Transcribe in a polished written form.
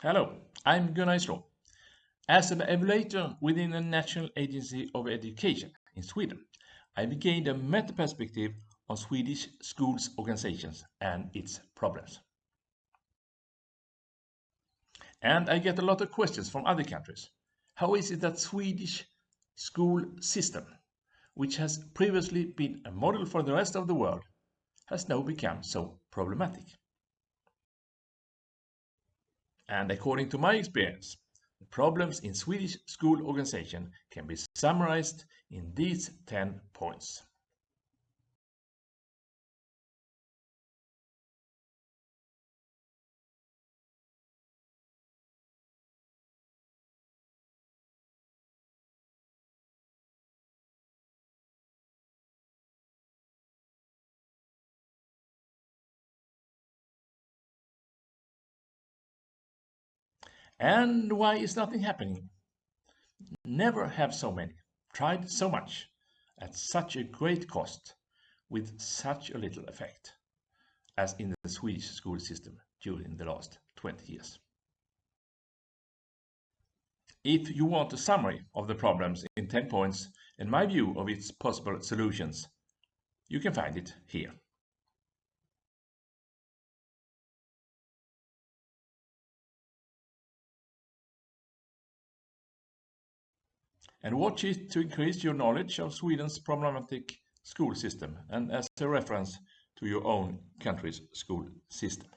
Hello, I'm Gunnar Iselau. As an evaluator within the National Agency of Education in Sweden, I've gained a meta perspective on Swedish schools organizations and its problems. And I get a lot of questions from other countries. How is it that Swedish school system, which has previously been a model for the rest of the world, has now become so problematic? And according to my experience, the problems in Swedish school organization can be summarized in these 10 points. And why is nothing happening? Never have so many tried so much at such a great cost with such a little effect as in the Swedish school system during the last 20 years. If you want a summary of the problems in 10 points and my view of its possible solutions, you can find it here. And watch it to increase your knowledge of Sweden's problematic school system and as a reference to your own country's school system.